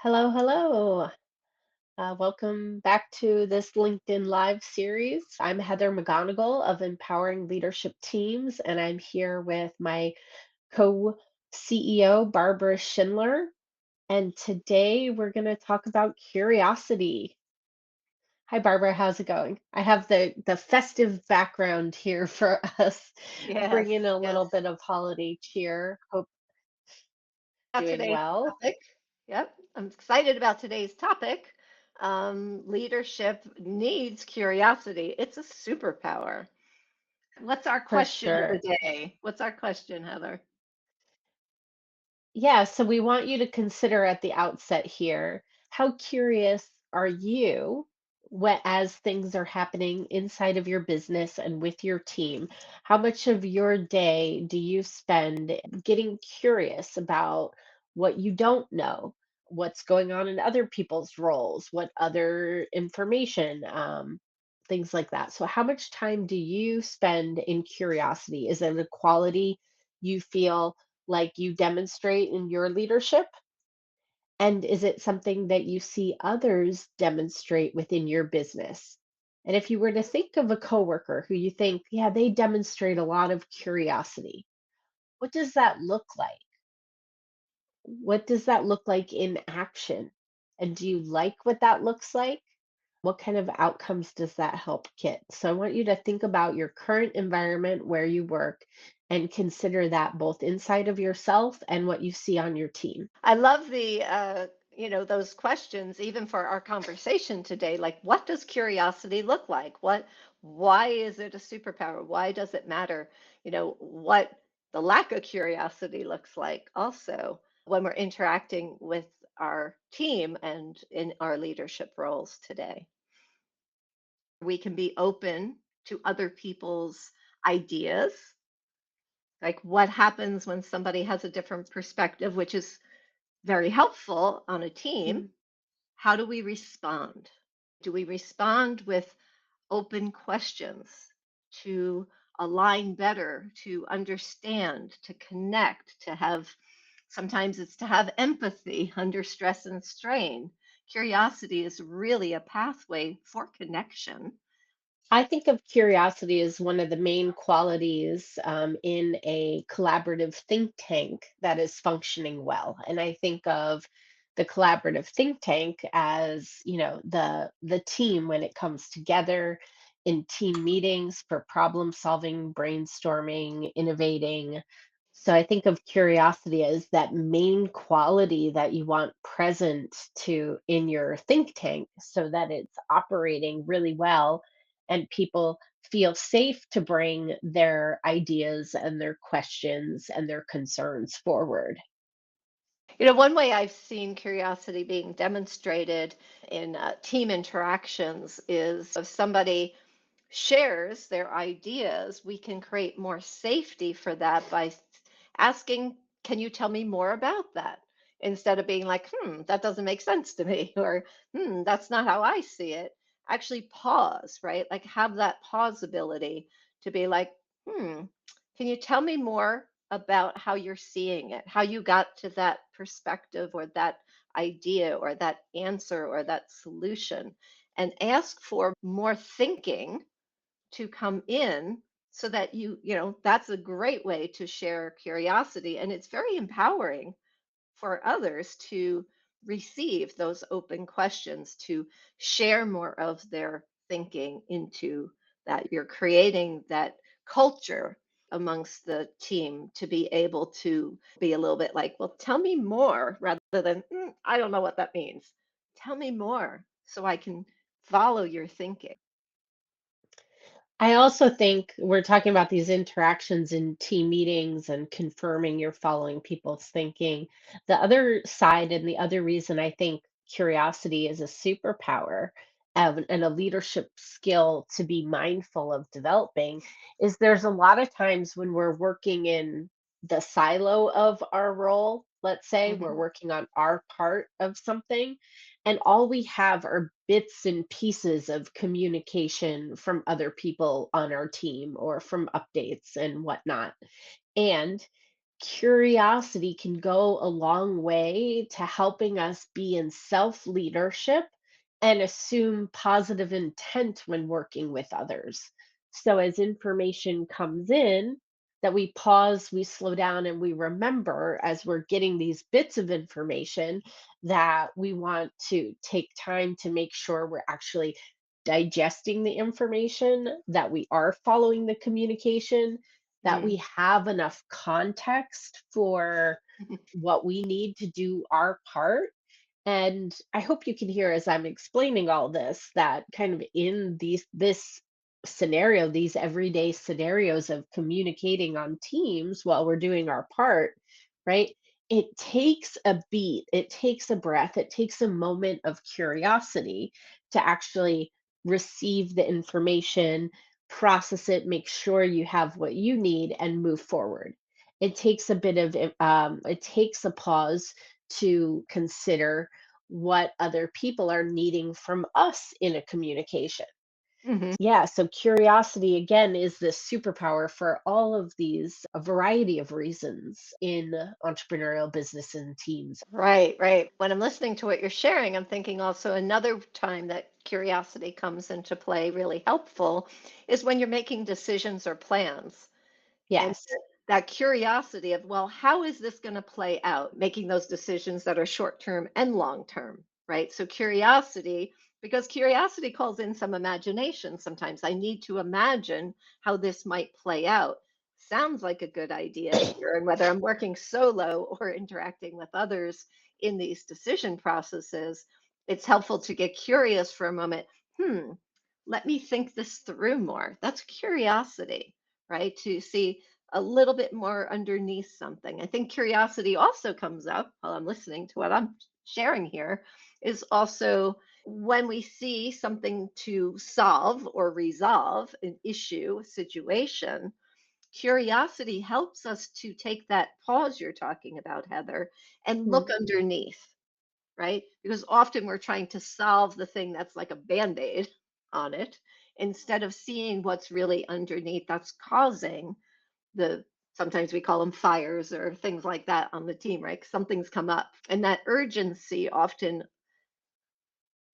Hello, hello. Welcome back to this LinkedIn Live series. I'm Heather McGonigal of Empowering Leadership Teams, and I'm here with my co CEO, Barbara Schindler. And today we're going to talk about curiosity. Hi, Barbara. How's it going? I have the festive background here for us, Yes, bringing a yes. little bit of holiday cheer. Hope About doing today's well. topic. Yep, I'm excited about today's topic. Leadership needs curiosity. It's a superpower. What's our For question of sure. the day? What's our question, Heather? Yeah, so we want you to consider at the outset here, how curious are you what as things are happening inside of your business and with your team? How much of your day do you spend getting curious about what you don't know, what's going on in other people's roles, what other information, things like that. So how much time do you spend in curiosity? Is it a quality you feel like you demonstrate in your leadership? And is it something that you see others demonstrate within your business? And if you were to think of a coworker who you think, yeah, they demonstrate a lot of curiosity, what does that look like? What does that look like in action? And do you like what that looks like? What kind of outcomes does that help get? So I want you to think about your current environment where you work and consider that both inside of yourself and what you see on your team. I love those questions even for our conversation today. Like, what does curiosity look like? Why is it a superpower? Why does it matter? What the lack of curiosity looks like also when we're interacting with our team and in our leadership roles today. We can be open to other people's ideas, like what happens when somebody has a different perspective, which is very helpful on a team. Mm. How do we respond? Do we respond with open questions to align better, to understand, to connect, to have sometimes it's to have empathy under stress and strain. Curiosity is really a pathway for connection. I think of curiosity as one of the main qualities in a collaborative think tank that is functioning well. And I think of the collaborative think tank as, the team when it comes together in team meetings for problem solving, brainstorming, innovating. So I think of curiosity as that main quality that you want present to in your think tank so that it's operating really well and people feel safe to bring their ideas and their questions and their concerns forward. One way I've seen curiosity being demonstrated in team interactions is if somebody shares their ideas, we can create more safety for that by asking, can you tell me more about that? Instead of being like, that doesn't make sense to me, or that's not how I see it. Actually, pause, right? Like, have that pause ability to be like, can you tell me more about how you're seeing it, how you got to that perspective or that idea or that answer or that solution? And ask for more thinking to come in so that that's a great way to share curiosity, and it's very empowering for others to receive those open questions, to share more of their thinking into that. You're creating that culture amongst the team to be able to be a little bit like, well, tell me more rather than, I don't know what that means. Tell me more so I can follow your thinking. I also think we're talking about these interactions in team meetings and confirming you're following people's thinking. The other side and the other reason I think curiosity is a superpower and a leadership skill to be mindful of developing is there's a lot of times when we're working in the silo of our role. Let's say we're Mhm. working on our part of something and all we have are bits and pieces of communication from other people on our team or from updates and whatnot. And curiosity can go a long way to helping us be in self leadership and assume positive intent when working with others. So, as information comes in, that we pause, we slow down, and we remember as we're getting these bits of information that we want to take time to make sure we're actually digesting the information, that we are following the communication, that we Mm. have enough context for what we need to do our part. And I hope you can hear as I'm explaining all this that kind of in this scenario, these everyday scenarios of communicating on teams while we're doing our part, right? It takes a beat, it takes a breath, it takes a moment of curiosity to actually receive the information, process it, make sure you have what you need, and move forward. It takes a bit of it takes a pause to consider what other people are needing from us in a communication. Mhm. Yeah, so curiosity again is this superpower for all of these, a variety of reasons in entrepreneurial business and teams. Right, right. When I'm listening to what you're sharing, I'm thinking also another time that curiosity comes into play really helpful is when you're making decisions or plans. And Yes. that curiosity of, well, how is this going to play out? Making those decisions that are short term and long term, right? So, curiosity, because curiosity calls in some imagination sometimes. I need to imagine how this might play out. Sounds like a good idea here. And whether I'm working solo or interacting with others in these decision processes, it's helpful to get curious for a moment. Hmm, let me think this through more. That's curiosity, right? To see a little bit more underneath something. I think curiosity also comes up while I'm listening to what I'm sharing here, is also when we see something to solve or resolve an issue, situation, curiosity helps us to take that pause you're talking about, Heather, and look Mhm. underneath, right? Because often we're trying to solve the thing that's like a band aid on it instead of seeing what's really underneath that's causing the sometimes we call them fires or things like that on the team, right? 'Cause something's come up. And that urgency often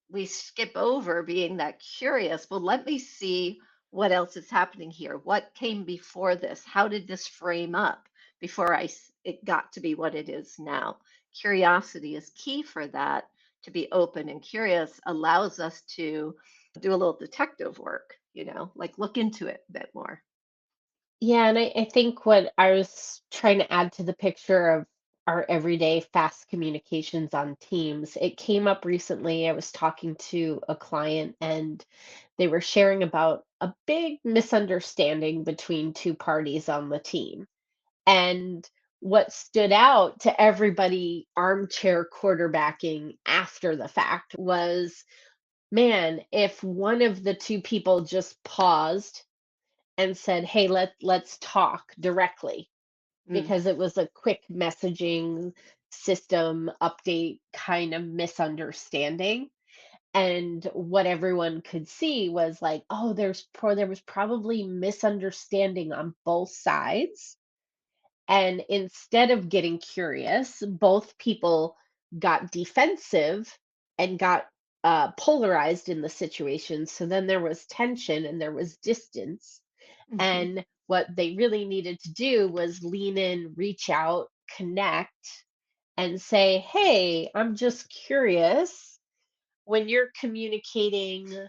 we skip over being that curious. Well, let me see what else is happening here. What came before this? How did this frame up before it got to be what it is now? Curiosity is key for that. To be open and curious allows us to do a little detective work, like look into it a bit more. Yeah, and I think what I was trying to add to the picture of our everyday fast communications on Teams, it came up recently. I was talking to a client and they were sharing about a big misunderstanding between two parties on the team. And what stood out to everybody armchair quarterbacking after the fact was, man, if one of the two people just paused and said, "Hey, let's talk directly," Mm, because it was a quick messaging system update kind of misunderstanding. And what everyone could see was like, oh, there was probably misunderstanding on both sides. And instead of getting curious, both people got defensive and got polarized in the situation. So then there was tension and there was distance, mhm, and what they really needed to do was lean in, reach out, connect, and say, "Hey, I'm just curious. When you're communicating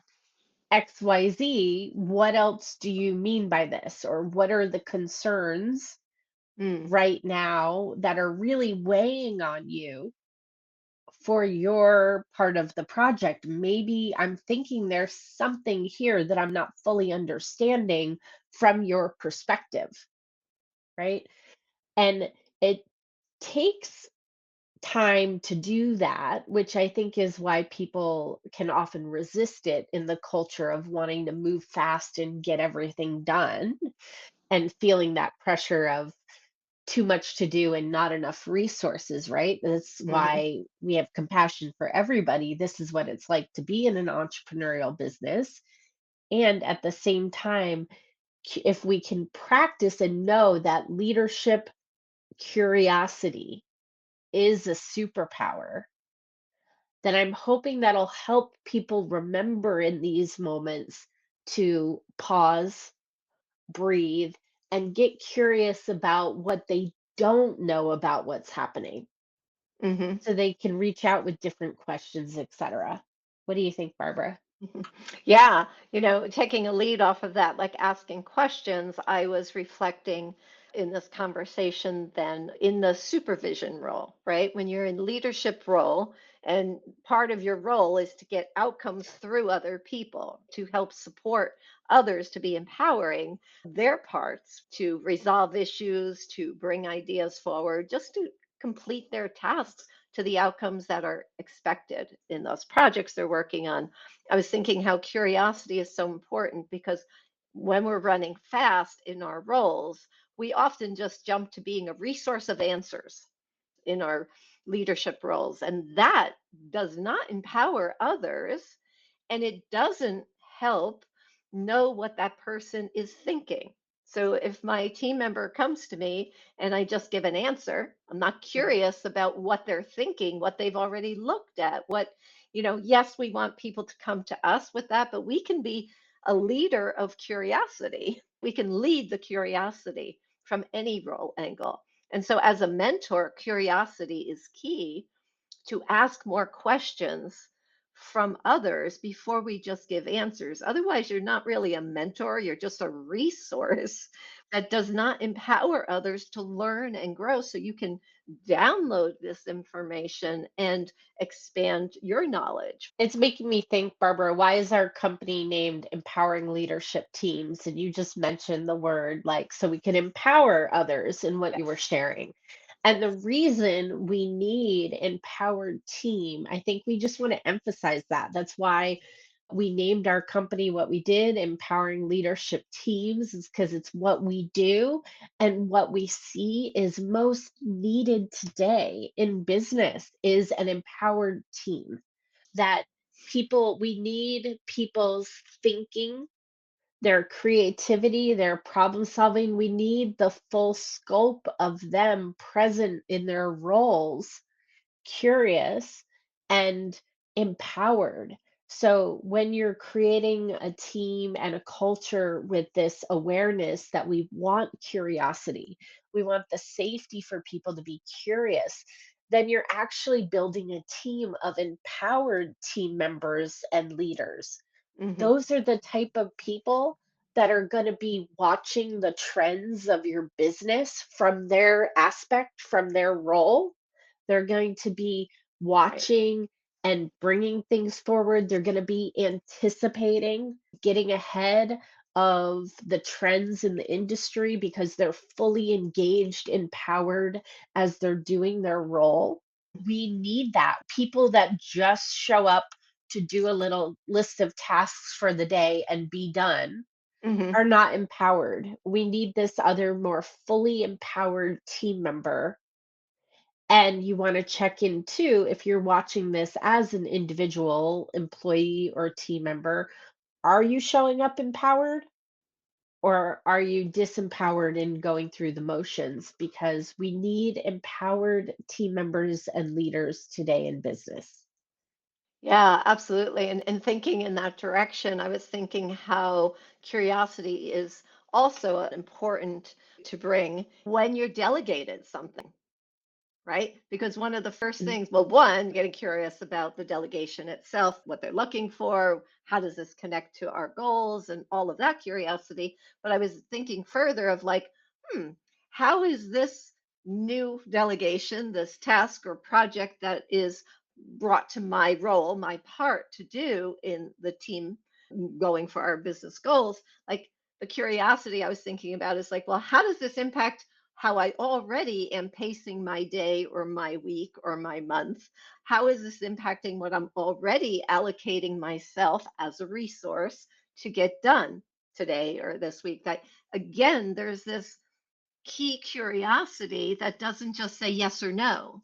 XYZ, what else do you mean by this? Or what are the concerns mm, right now that are really weighing on you for your part of the project? Maybe I'm thinking there's something here that I'm not fully understanding from your perspective." Right? And it takes time to do that, which I think is why people can often resist it in the culture of wanting to move fast and get everything done and feeling that pressure of too much to do and not enough resources, right? That's mhm. why we have compassion for everybody. This is what it's like to be in an entrepreneurial business. And at the same time, if we can practice and know that leadership curiosity is a superpower, then I'm hoping that'll help people remember in these moments to pause, breathe, and get curious about what they don't know about what's happening Hmm. so they can reach out with different questions, etc. What do you think, Barbara? Mhm. Yeah, taking a lead off of that, like asking questions, I was reflecting in this conversation then in the supervision role, right? When you're in leadership role and part of your role is to get outcomes through other people, to help support others to be empowering their parts, to resolve issues, to bring ideas forward, just to complete their tasks to the outcomes that are expected in those projects they're working on. I was thinking how curiosity is so important because when we're running fast in our roles, we often just jump to being a resource of answers in our leadership roles. And that does not empower others and it doesn't help know what that person is thinking. So if my team member comes to me and I just give an answer, I'm not Mhm. curious about what they're thinking, what they've already looked at, yes, we want people to come to us with that, but we can be a leader of curiosity. We can lead the curiosity from any role angle. And so, as a mentor, curiosity is key to ask more questions from others before we just give answers. Otherwise, you're not really a mentor, you're just a resource that does not empower others to learn and grow so you can download this information and expand your knowledge. It's making me think, Barbara, why is our company named Empowering Leadership Teams? And you just mentioned the word, like, so we can empower others in what you were Yes. sharing. And the reason we need empowered team, I think we just want to emphasize that. That's why we named our company what we did, Empowering Leadership Teams, is because it's what we do and what we see is most needed today in business is an empowered team that we need people's thinking, their creativity, their problem solving. We need the full scope of them present in their roles, curious and empowered. So when you're creating a team and a culture with this awareness that we want curiosity, we want the safety for people to be curious, then you're actually building a team of empowered team members and leaders. Hmm. Those are the type of people that are going to be watching the trends of your business from their aspect, from their role. They're going to be Right. watching and bringing things forward. They're going to be anticipating, getting ahead of the trends in the industry because they're fully engaged, empowered as they're doing their role. We need that. People that just show up to do a little list of tasks for the day and be done Hmm. are not empowered. We need this other more fully empowered team member. And you want to check in too if you're watching this as an individual employee or team member. Are you showing up empowered or are you disempowered in going through the motions? Because we need empowered team members and leaders today in business. Yeah, absolutely. And thinking in that direction, I was thinking how curiosity is also important to bring when you're delegated something, right? Because one of the first Mm. things, well, one, getting curious about the delegation itself, what they're looking for, how does this connect to our goals, and all of that curiosity. But I was thinking further of like, hmm, how is this new delegation, this task or project that is brought to my role, my part to do in the team going for our business goals? Like the curiosity I was thinking about is like, well, how does this impact how I already am pacing my day or my week or my month? How is this impacting what I'm already allocating myself as a resource to get done today or this week? That again, there's this key curiosity that doesn't just say yes or no,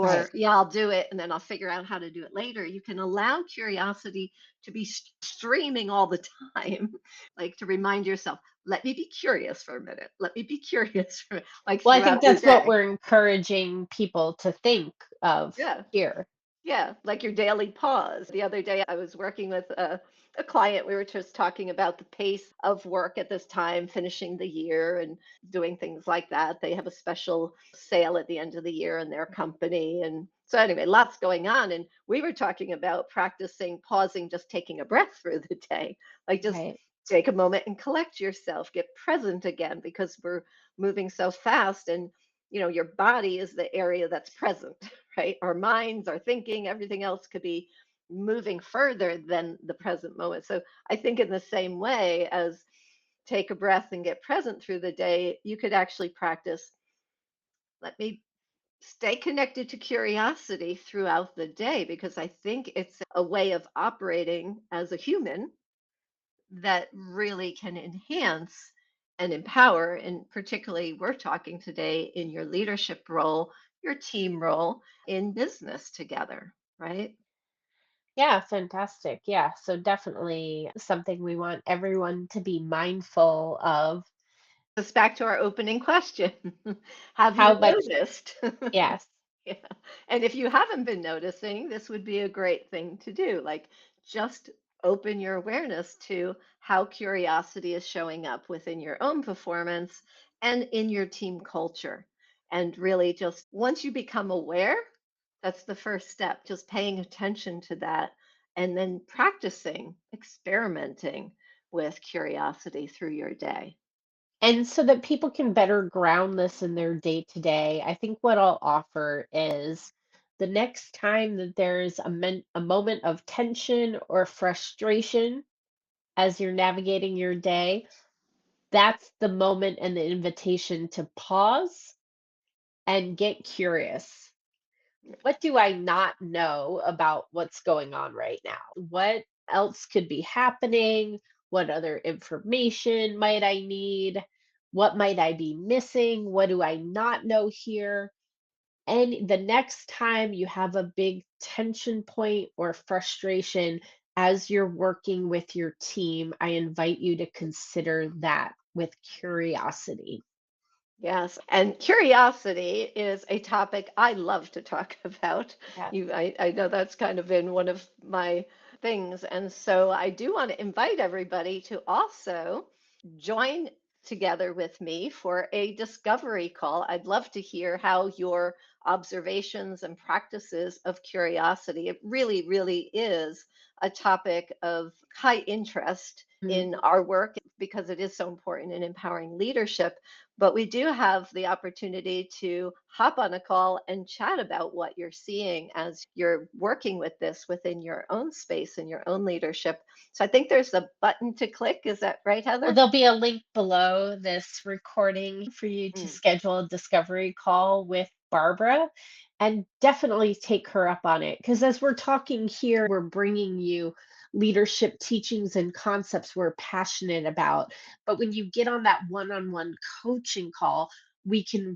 Right. or yeah, I'll do it and then I'll figure out how to do it later. You can allow curiosity to be streaming all the time, like to remind yourself, let me be curious for a minute. Let me be curious for like Well, I throughout think your that's what day. we're encouraging people to think of Yeah. here. Yeah, like your daily pause. The other day, I was working with a client. We were just talking about the pace of work at this time, finishing the year and doing things like that. They have a special sale at the end of the year in their company. And so, anyway, lots going on. And we were talking about practicing pausing, just taking a breath through the day. Like just Right. take a moment and collect yourself, get present again because we're moving so fast. And your body is the area that's present, right? Our minds, our thinking, everything else could be moving further than the present moment. So I think in the same way as take a breath and get present through the day, you could actually practice, let me stay connected to curiosity throughout the day, because I think it's a way of operating as a human that really can enhance and empower. And particularly, we're talking today in your leadership role, your team role in business together, right? Yeah, fantastic. Yeah, so definitely something we want everyone to be mindful of Us back to our opening question. Have you how much, noticed? yes. Yeah. And if you haven't been noticing, this would be a great thing to do. Like, just open your awareness to how curiosity is showing up within your own performance and in your team culture. And really, just once you become aware, that's the first step, just paying attention to that and then practicing, experimenting with curiosity through your day. And so that people can better ground this in their day to day, I think what I'll offer is the next time that there's a moment of tension or frustration as you're navigating your day, that's the moment and the invitation to pause and get curious. What do I not know about what's going on right now? What else could be happening? What other information might I need? What might I be missing? What do I not know here? And the next time you have a big tension point or frustration as you're working with your team, I invite you to consider that with curiosity. Yes, and curiosity is a topic I love to talk about. Yes. I know that's kind of been one of my things. And so I do want to invite everybody to also join together with me for a discovery call. I'd love to hear how your observations and practices of curiosity. It really, really is a topic of high interest Mhm. in our work because it is so important in empowering leadership. But we do have the opportunity to hop on a call and chat about what you're seeing as you're working with this within your own space and your own leadership. So I think there's a button to click. Is that right, Well, Heather? there'll be a link below this recording for you to Mm. schedule a discovery call with Barbara and definitely take her up on it. Because as we're talking here, we're bringing you leadership teachings and concepts we're passionate about. But when you get on that one on one coaching call,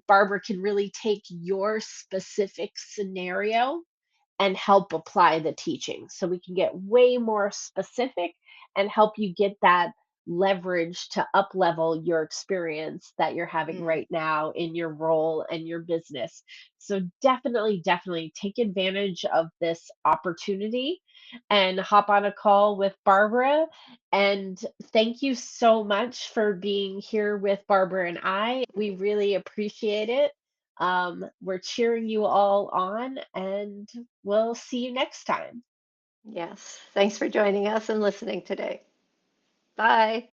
Barbara can really take your specific scenario and help apply the teaching. So we can get way more specific and help you get that leverage to up level your experience that you're having Mm. right now in your role and your business. So definitely take advantage of this opportunity and hop on a call with Barbara. And thank you so much for being here with Barbara and I. We really appreciate it. We're cheering you all on, and we'll see you next time. Yes. Thanks for joining us and listening today. Bye.